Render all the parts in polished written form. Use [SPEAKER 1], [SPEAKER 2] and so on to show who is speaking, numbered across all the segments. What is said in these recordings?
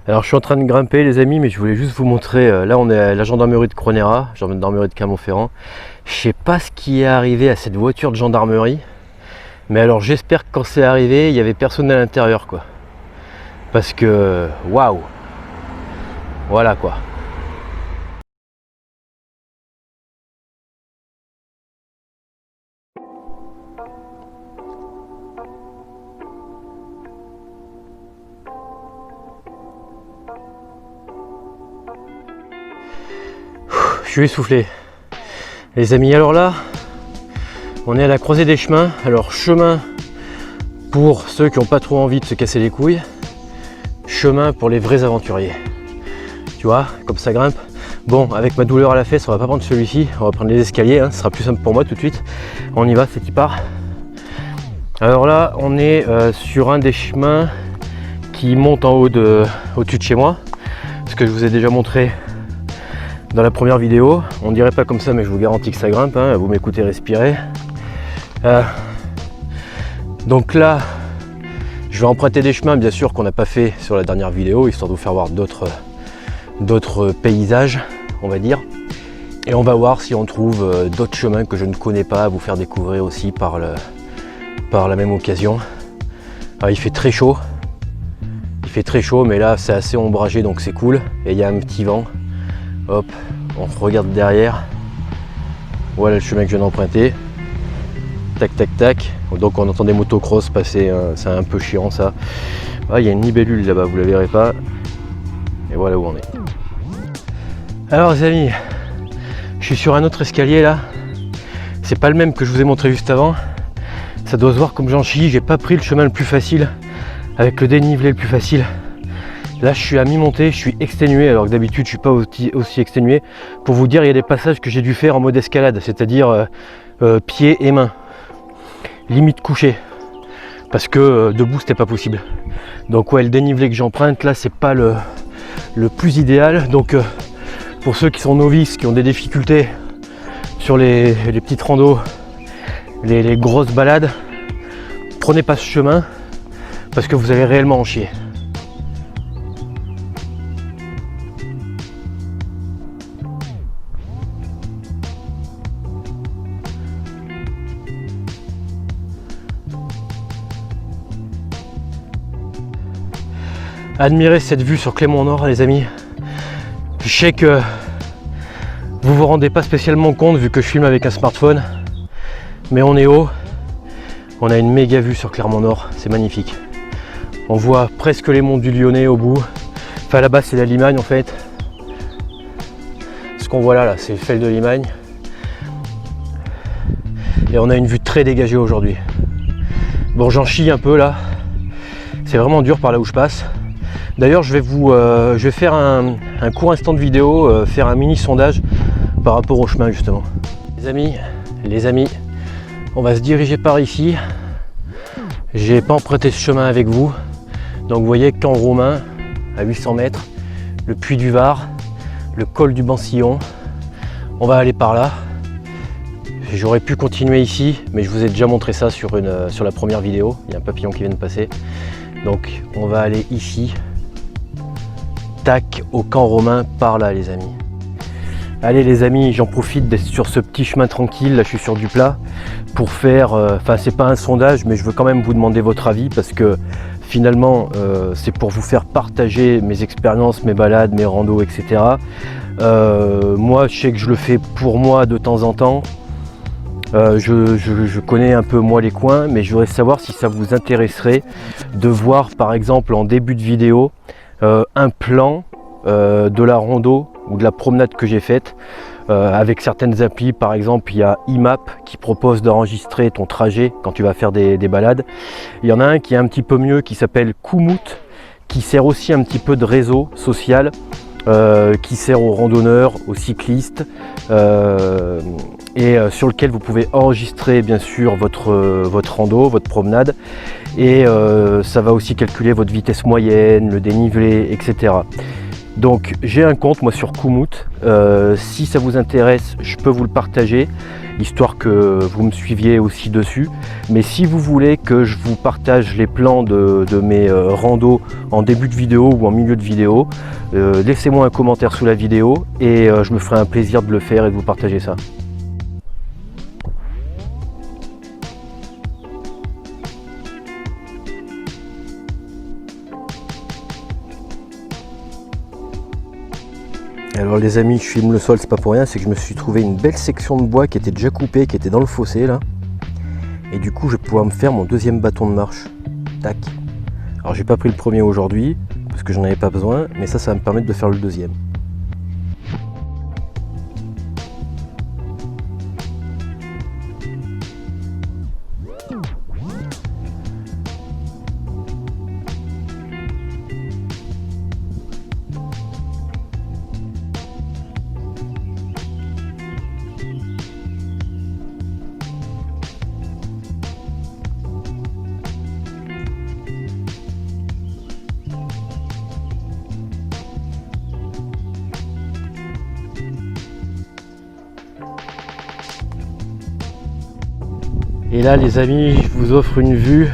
[SPEAKER 1] Alors je suis en train de grimper les amis, mais je voulais juste vous montrer, là on est à la gendarmerie de Cronera, gendarmerie de Clermont-Ferrand. Je sais pas ce qui est arrivé à cette voiture de gendarmerie, mais alors j'espère que quand c'est arrivé, il y avait personne à l'intérieur quoi. Parce que, waouh, voilà quoi. Je suis essoufflé les amis. Alors là on est à la croisée des chemins. Alors chemin pour ceux qui n'ont pas trop envie de se casser les couilles, chemin pour les vrais aventuriers, tu vois, comme ça grimpe. Bon, avec ma douleur à la fesse on va pas prendre celui-ci, on va prendre les escaliers, hein. Ce sera plus simple pour moi tout de suite. On y va, c'est qui part. Alors là on est sur un des chemins qui monte en haut au-dessus de chez moi, ce que je vous ai déjà montré dans la première vidéo. On dirait pas comme ça, mais je vous garantis que ça grimpe, hein. Vous m'écoutez respirer. Donc là, je vais emprunter des chemins, bien sûr, qu'on n'a pas fait sur la dernière vidéo, histoire de vous faire voir d'autres paysages, on va dire. Et on va voir si on trouve d'autres chemins que je ne connais pas à vous faire découvrir aussi par la même occasion. Alors, il fait très chaud. Il fait très chaud, mais là, c'est assez ombragé, donc c'est cool. Et il y a un petit vent. Hop, on regarde derrière. Voilà le chemin que je viens d'emprunter. Tac, tac, tac. Donc on entend des motocross passer, c'est un peu chiant ça. Ah, il y a une libellule là-bas, vous la verrez pas. Et voilà où on est. Alors les amis, je suis sur un autre escalier là. C'est pas le même que je vous ai montré juste avant. Ça doit se voir comme j'en chie. J'ai pas pris le chemin le plus facile, avec le dénivelé le plus facile. Là je suis à mi-montée, je suis exténué, alors que d'habitude je suis pas aussi exténué. Pour vous dire, il y a des passages que j'ai dû faire en mode escalade, c'est-à-dire pieds et mains, limite couché, parce que debout c'était pas possible. Donc ouais, le dénivelé que j'emprunte là c'est pas le plus idéal. Donc pour ceux qui sont novices, qui ont des difficultés sur les petites randos, les grosses balades, prenez pas ce chemin parce que vous allez réellement en chier. Admirez cette vue sur Clermont-Nord les amis. Je sais que vous vous rendez pas spécialement compte vu que je filme avec un smartphone, mais on est haut, on a une méga vue sur Clermont-Nord, c'est magnifique. On voit presque les monts du Lyonnais au bout. Enfin là-bas c'est la Limagne en fait. Ce qu'on voit là, c'est le Fel de Limagne. Et on a une vue très dégagée aujourd'hui. Bon, j'en chie un peu là. C'est vraiment dur par là où je passe. D'ailleurs, je vais faire un court instant de vidéo, faire un mini sondage par rapport au chemin justement. Les amis, on va se diriger par ici. J'ai pas emprunté ce chemin avec vous. Donc vous voyez, Camp Romain à 800 mètres, le Puy du Var, le col du Bansillon. On va aller par là. J'aurais pu continuer ici, mais je vous ai déjà montré ça sur la première vidéo. Il y a un papillon qui vient de passer. Donc on va aller ici. Tac, au Camp Romain par là les amis. Allez les amis, j'en profite d'être sur ce petit chemin tranquille, là je suis sur du plat, pour faire, enfin c'est pas un sondage, mais je veux quand même vous demander votre avis, parce que finalement c'est pour vous faire partager mes expériences, mes balades, mes randos, etc. Moi je sais que je le fais pour moi de temps en temps. Je connais un peu moi les coins, mais je voudrais savoir si ça vous intéresserait de voir par exemple en début de vidéo un plan de la rando ou de la promenade que j'ai faite avec certaines applis. Par exemple il y a IMAP qui propose d'enregistrer ton trajet quand tu vas faire des balades. Il y en a un qui est un petit peu mieux qui s'appelle Komoot, qui sert aussi un petit peu de réseau social, qui sert aux randonneurs, aux cyclistes, et sur lequel vous pouvez enregistrer bien sûr votre rando, votre promenade, et ça va aussi calculer votre vitesse moyenne, le dénivelé, etc. Donc j'ai un compte moi sur Komoot, si ça vous intéresse je peux vous le partager, histoire que vous me suiviez aussi dessus. Mais si vous voulez que je vous partage les plans de mes randos en début de vidéo ou en milieu de vidéo, laissez-moi un commentaire sous la vidéo et je me ferai un plaisir de le faire et de vous partager ça. Alors les amis, je filme le sol, c'est pas pour rien, c'est que je me suis trouvé une belle section de bois qui était déjà coupée, qui était dans le fossé là. Et du coup je vais pouvoir me faire mon deuxième bâton de marche. Tac. Alors j'ai pas pris le premier aujourd'hui, parce que j'en avais pas besoin, mais ça va me permettre de faire le deuxième. Et là les amis, je vous offre une vue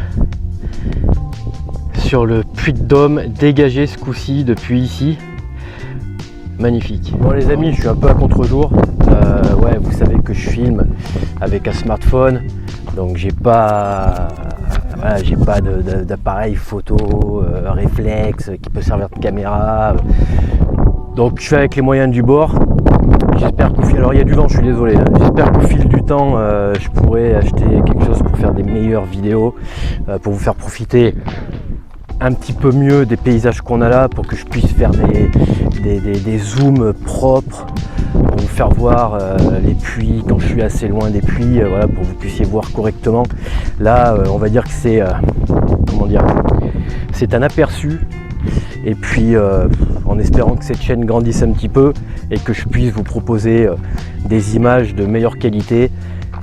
[SPEAKER 1] sur le Puy de Dôme dégagé ce coup-ci depuis ici. Magnifique. Bon les amis, je suis un peu à contre-jour. Ouais, vous savez que je filme avec un smartphone, donc j'ai pas d'appareil photo réflexe qui peut servir de caméra. Donc je fais avec les moyens du bord. J'espère qu'au fil, alors il y a du vent, je suis désolé, hein. J'espère qu'au fil du temps je pourrai acheter quelque chose pour faire des meilleures vidéos, pour vous faire profiter un petit peu mieux des paysages qu'on a là, pour que je puisse faire des zooms propres, pour vous faire voir les puits quand je suis assez loin des puits, voilà, pour que vous puissiez voir correctement. Là on va dire que c'est comment dire, c'est un aperçu. Et puis en espérant que cette chaîne grandisse un petit peu et que je puisse vous proposer des images de meilleure qualité,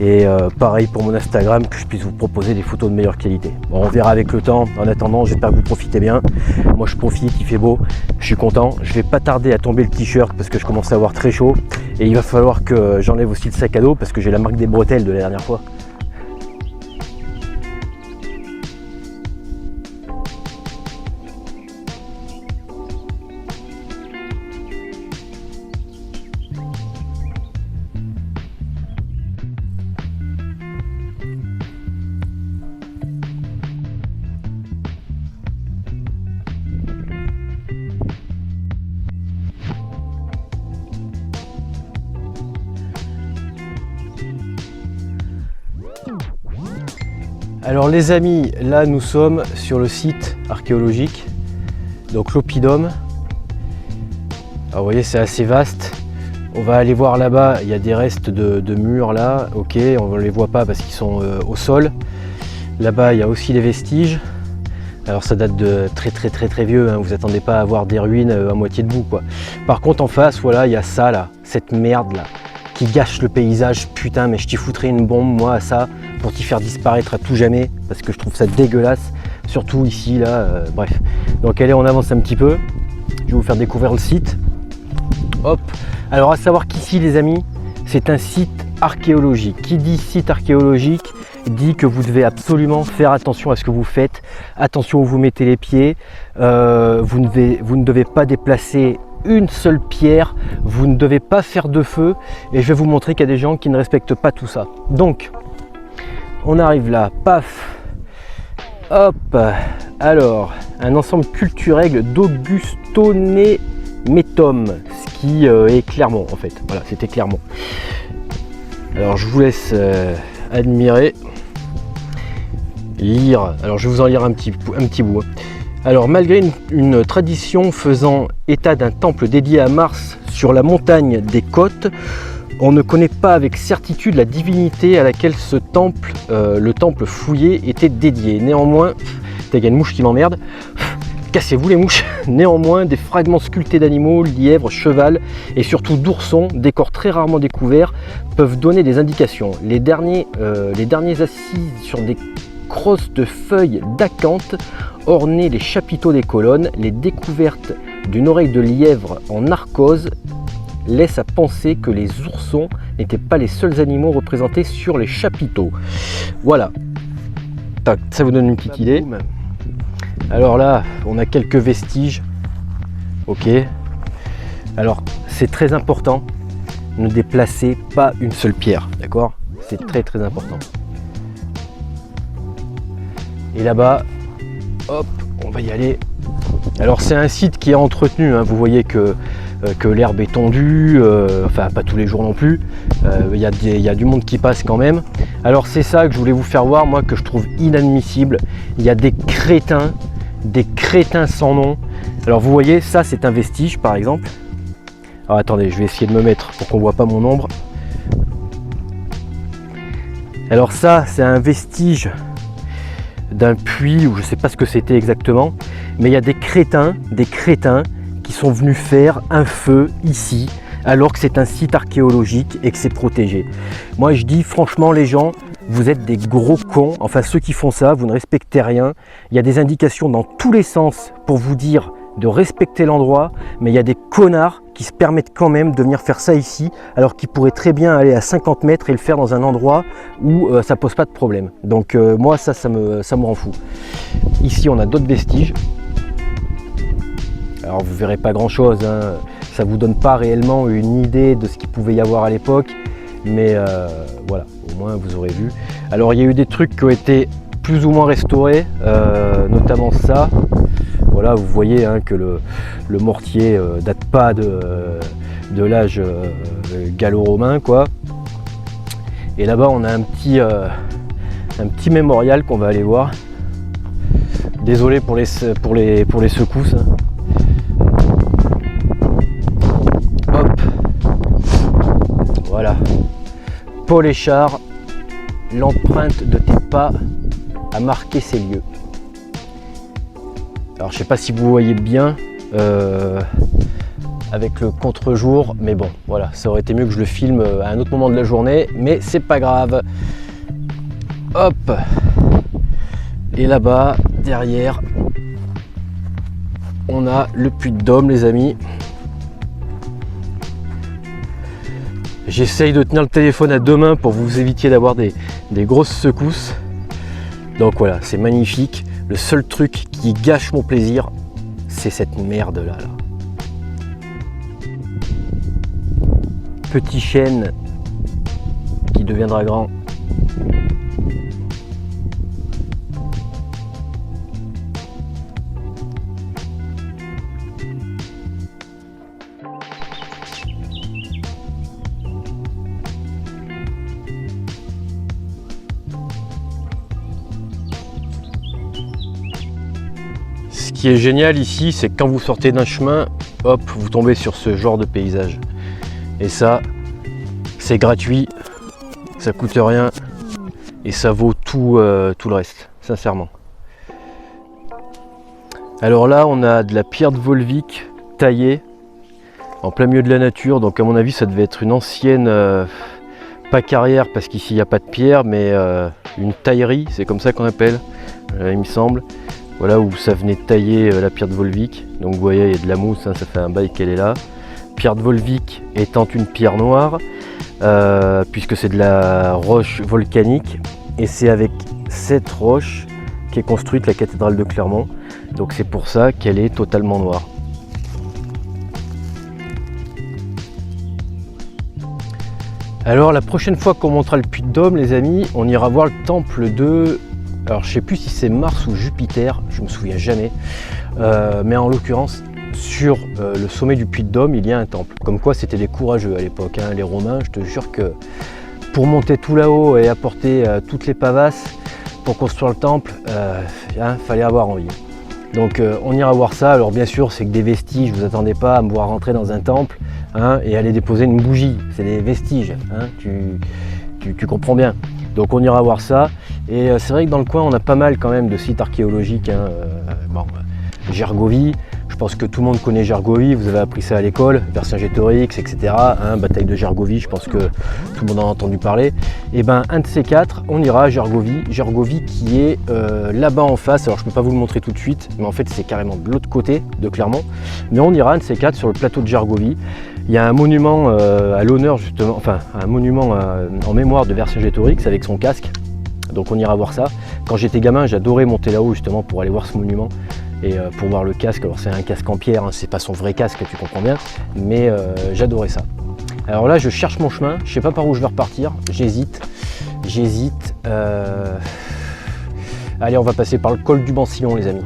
[SPEAKER 1] et pareil pour mon Instagram, que je puisse vous proposer des photos de meilleure qualité. Bon, on verra avec le temps. En attendant, j'espère que vous profitez bien. Moi je profite, il fait beau, je suis content. Je vais pas tarder à tomber le t-shirt parce que je commence à avoir très chaud, et il va falloir que j'enlève aussi le sac à dos parce que j'ai la marque des bretelles de la dernière fois. Alors les amis, là nous sommes sur le site archéologique, donc l'Oppidum. Alors vous voyez, c'est assez vaste. On va aller voir là-bas, il y a des restes de murs là, ok, on ne les voit pas parce qu'ils sont au sol. Là-bas il y a aussi des vestiges. Alors ça date de très vieux, hein. Vous attendez pas à voir des ruines à moitié debout quoi. Par contre en face, voilà, il y a ça là, cette merde là, qui gâche le paysage. Putain, mais je t'y foutrais une bombe moi à ça, pour t'y faire disparaître à tout jamais, parce que je trouve ça dégueulasse, surtout ici là, bref. Donc allez, on avance un petit peu, je vais vous faire découvrir le site. Hop, alors à savoir qu'ici les amis, c'est un site archéologique. Qui dit site archéologique dit que vous devez absolument faire attention à ce que vous faites, attention où vous mettez les pieds, vous ne devez pas déplacer une seule pierre, vous ne devez pas faire de feu, et je vais vous montrer qu'il y a des gens qui ne respectent pas tout ça. Donc on arrive là, paf, hop, alors un ensemble culturel d'Augustonemetum, ce qui est Clermont en fait, voilà, c'était Clermont. Alors je vous laisse admirer, lire, alors je vais vous en lire un petit bout. Alors malgré une tradition faisant état d'un temple dédié à Mars sur la montagne des Côtes, on ne connaît pas avec certitude la divinité à laquelle ce temple, le temple fouillé, était dédié. Néanmoins, il y a une mouche qui m'emmerde, cassez-vous les mouches. Néanmoins, des fragments sculptés d'animaux, lièvres, cheval et surtout d'oursons, décors très rarement découverts, peuvent donner des indications. Les derniers assis sur des crosses de feuilles d'acanthe ornaient les chapiteaux des colonnes. Les découvertes d'une oreille de lièvre en narcose laisse à penser que les oursons n'étaient pas les seuls animaux représentés sur les chapiteaux. Voilà, tac, ça vous donne une petite idée. Alors là, on a quelques vestiges. Ok. Alors, c'est très important, ne déplacez pas une seule pierre, d'accord? C'est très très important. Et là-bas, hop, on va y aller. Alors c'est un site qui est entretenu, hein. Vous voyez que l'herbe est tondue, enfin pas tous les jours non plus, il y a du monde qui passe quand même. Alors c'est ça que je voulais vous faire voir, moi, que je trouve inadmissible. Il y a des crétins sans nom. Alors vous voyez, ça c'est un vestige par exemple. Alors attendez, je vais essayer de me mettre pour qu'on ne voit pas mon ombre. Alors ça c'est un vestige d'un puits, ou je ne sais pas ce que c'était exactement, mais il y a des crétins qui sont venus faire un feu ici, alors que c'est un site archéologique et que c'est protégé. Moi je dis franchement, les gens, vous êtes des gros cons, enfin ceux qui font ça, vous ne respectez rien. Il y a des indications dans tous les sens pour vous dire de respecter l'endroit, mais il y a des connards qui se permettent quand même de venir faire ça ici, alors qu'ils pourraient très bien aller à 50 mètres et le faire dans un endroit où ça pose pas de problème. Donc moi ça me rend fou. Ici on a d'autres vestiges. Alors vous verrez pas grand chose, hein. Ça vous donne pas réellement une idée de ce qu'il pouvait y avoir à l'époque, mais voilà, au moins vous aurez vu. Alors il y a eu des trucs qui ont été plus ou moins restaurés, notamment ça. Voilà, vous voyez, hein, que le mortier date pas de l'âge gallo-romain, quoi. Et là-bas on a un petit mémorial qu'on va aller voir. Désolé pour les secousses, hein. Hop, voilà. Paul Échard, l'empreinte de tes pas a marqué ces lieux. Alors je sais pas si vous voyez bien avec le contre-jour, mais bon voilà, ça aurait été mieux que je le filme à un autre moment de la journée, mais c'est pas grave. Hop, et là-bas derrière on a le Puy de Dôme, les amis. J'essaye de tenir le téléphone à deux mains pour que vous évitiez d'avoir des grosses secousses. Donc voilà, c'est magnifique. Le seul truc qui gâche mon plaisir, c'est cette merde là. Petit chêne qui deviendra grand. Ce qui est génial ici, c'est que quand vous sortez d'un chemin, hop, vous tombez sur ce genre de paysage. Et ça, c'est gratuit, ça coûte rien et ça vaut tout le reste, sincèrement. Alors là, on a de la pierre de Volvic taillée en plein milieu de la nature. Donc à mon avis, ça devait être une ancienne, pas carrière parce qu'ici il n'y a pas de pierre, mais une taillerie, c'est comme ça qu'on appelle, il me semble. Voilà où ça venait tailler la pierre de Volvic. Donc vous voyez, il y a de la mousse, hein, ça fait un bail qu'elle est là. Pierre de Volvic étant une pierre noire, puisque c'est de la roche volcanique. Et c'est avec cette roche qu'est construite la cathédrale de Clermont. Donc c'est pour ça qu'elle est totalement noire. Alors la prochaine fois qu'on montera le Puy de Dôme, les amis, on ira voir le temple de... Alors je sais plus si c'est Mars ou Jupiter, je me souviens jamais, mais en l'occurrence sur le sommet du Puy de Dôme il y a un temple. Comme quoi c'était des courageux à l'époque, hein. Les Romains, je te jure que pour monter tout là-haut et apporter toutes les pavasses pour construire le temple, fallait avoir envie. Donc on ira voir ça. Alors bien sûr c'est que des vestiges, vous attendez pas à me voir rentrer dans un temple, hein, et aller déposer une bougie, c'est des vestiges, hein, tu comprends bien. Donc on ira voir ça. Et c'est vrai que dans le coin on a pas mal quand même de sites archéologiques, hein. Bon, Gergovie, je Je pense que tout le monde connaît Gergovie, vous avez appris ça à l'école, Vercingétorix, etc. Hein, bataille de Gergovie, je pense que tout le monde en a entendu parler. Et ben un de ces quatre, on ira à Gergovie. Gergovie qui est là-bas en face. Alors je ne peux pas vous le montrer tout de suite, mais en fait c'est carrément de l'autre côté de Clermont. Mais on ira un de ces quatre sur le plateau de Gergovie. Il y a un monument à l'honneur justement, enfin un monument en mémoire de Vercingétorix avec son casque. Donc on ira voir ça. Quand j'étais gamin, j'adorais monter là-haut justement pour aller voir ce monument et pour voir le casque. Alors c'est un casque en pierre, hein, c'est pas son vrai casque, tu comprends bien, mais j'adorais ça. Alors là, je cherche mon chemin, je sais pas par où je vais repartir, j'hésite. Allez, on va passer par le col du Bancillon, les amis.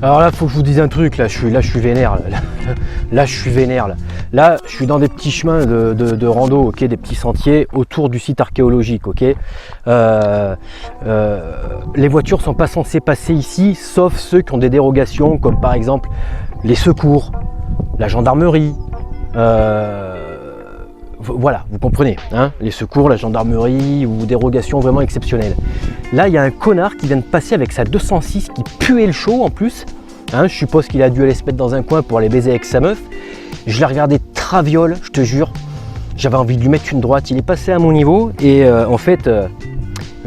[SPEAKER 1] Alors là, faut que je vous dise un truc, là je suis vénère. Là, je suis vénère. Là, je suis dans des petits chemins de rando, ok, des petits sentiers autour du site archéologique, ok. Les voitures sont pas censées passer ici, sauf ceux qui ont des dérogations, comme par exemple les secours, la gendarmerie. Voilà, vous comprenez, hein, les secours, la gendarmerie ou dérogations vraiment exceptionnelles. Là, il y a un connard qui vient de passer avec sa 206 qui puait le chaud en plus. Hein, je suppose qu'il a dû aller se mettre dans un coin pour aller baiser avec sa meuf. Je l'ai regardé traviole, je te jure. J'avais envie de lui mettre une droite. Il est passé à mon niveau et en fait,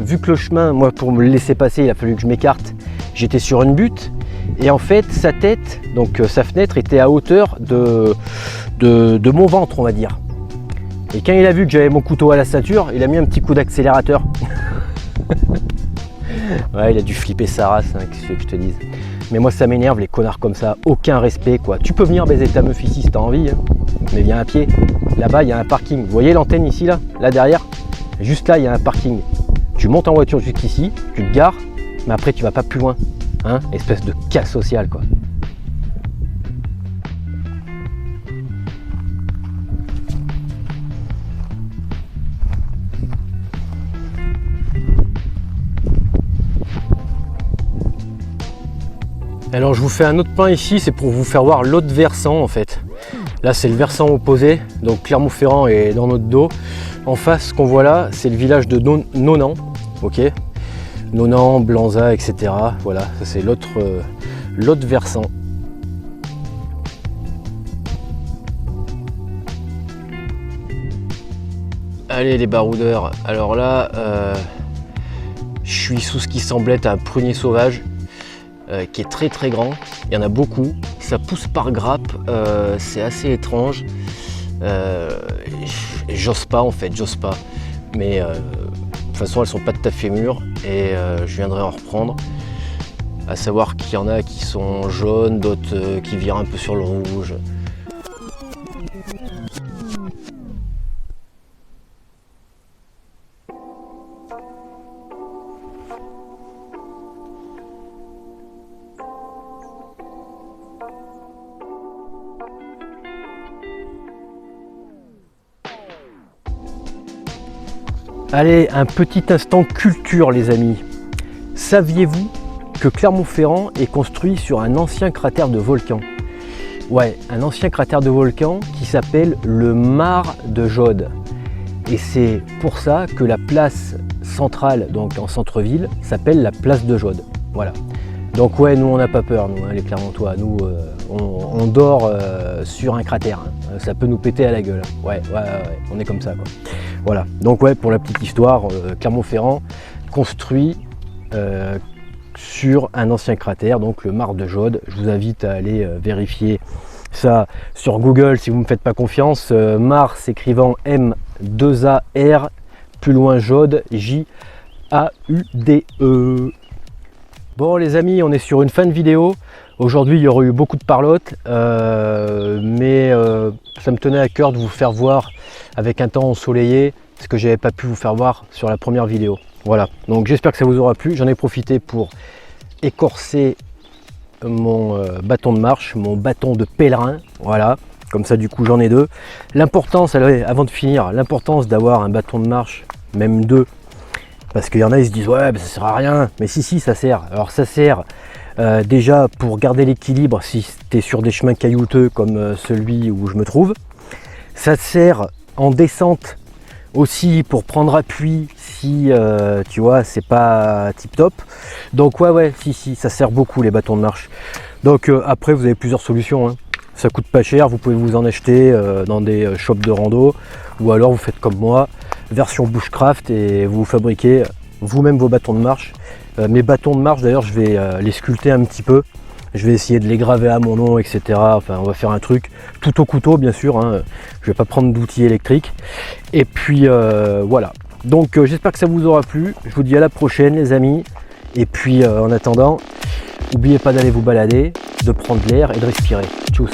[SPEAKER 1] vu que le chemin, moi, pour me laisser passer, il a fallu que je m'écarte. J'étais sur une butte et en fait, sa tête, donc sa fenêtre, était à hauteur de mon ventre, on va dire. Et quand il a vu que j'avais mon couteau à la ceinture, il a mis un petit coup d'accélérateur. Ouais, il a dû flipper sa race, hein, qu'est-ce que je te dise. Mais moi ça m'énerve les connards comme ça, aucun respect quoi. Tu peux venir baiser ta meuf ici si t'as envie, hein, mais viens à pied. Là-bas il y a un parking, vous voyez l'antenne ici là derrière. Juste là il y a un parking. Tu montes en voiture jusqu'ici, tu te gares, mais après tu vas pas plus loin. Hein, espèce de cas social quoi. Alors je vous fais un autre plan ici, c'est pour vous faire voir l'autre versant en fait. Là c'est le versant opposé, donc Clermont-Ferrand est dans notre dos. En face, ce qu'on voit là, c'est le village de Nonant, ok. Nonant, Blanza, etc. Voilà, ça c'est l'autre versant. Allez les baroudeurs, alors là, je suis sous ce qui semble être un prunier sauvage. Qui est très très grand, il y en a beaucoup, ça pousse par grappe, c'est assez étrange, j'ose pas en fait, j'ose pas, mais de toute façon elles sont pas tout à fait mûres et je viendrai en reprendre, à savoir qu'il y en a qui sont jaunes, d'autres qui virent un peu sur le rouge. Allez, un petit instant culture les amis. Saviez-vous que Clermont-Ferrand est construit sur un ancien cratère de volcan? Ouais, un ancien cratère de volcan qui s'appelle le Mar de Jode. Et c'est pour ça que la place centrale, donc en centre-ville, s'appelle la place de Jode. Voilà. Donc ouais, nous on n'a pas peur, nous, hein, les Clermontois. Nous, on dort sur un cratère. Hein. Ça peut nous péter à la gueule. Ouais, on est comme ça, quoi. Voilà. Donc ouais, pour la petite histoire, Clermont-Ferrand construit sur un ancien cratère, donc le Mar de Jode. Je vous invite à aller vérifier ça sur Google si vous ne me faites pas confiance. Mar s'écrivant M2AR, plus loin Jode, J-A-U-D-E. Bon les amis, on est sur une fin de vidéo. Aujourd'hui il y aurait eu beaucoup de parlotte, mais ça me tenait à cœur de vous faire voir avec un temps ensoleillé ce que j'avais pas pu vous faire voir sur la première vidéo. Voilà, donc j'espère que ça vous aura plu. J'en ai profité pour écorcer mon bâton de marche, mon bâton de pèlerin. Voilà, comme ça du coup j'en ai deux. L'importance, avant de finir, l'importance d'avoir un bâton de marche, même deux, parce qu'il y en a ils se disent ouais mais ça sert à rien, mais si ça sert. Alors ça sert déjà pour garder l'équilibre si tu es sur des chemins caillouteux comme celui où je me trouve. Ça sert en descente aussi pour prendre appui si tu vois c'est pas tip top. Donc ouais si ça sert beaucoup les bâtons de marche. Donc après vous avez plusieurs solutions, hein. Ça coûte pas cher, vous pouvez vous en acheter dans des shops de rando, ou alors vous faites comme moi, version bushcraft, et vous fabriquez vous-même vos bâtons de marche. Mes bâtons de marche d'ailleurs je vais les sculpter un petit peu, je vais essayer de les graver à mon nom, etc. Enfin on va faire un truc tout au couteau bien sûr, hein. Je vais pas prendre d'outils électriques. Et puis voilà, donc j'espère que ça vous aura plu, je vous dis à la prochaine les amis, et puis en attendant, n'oubliez pas d'aller vous balader, de prendre l'air et de respirer. Tchuss.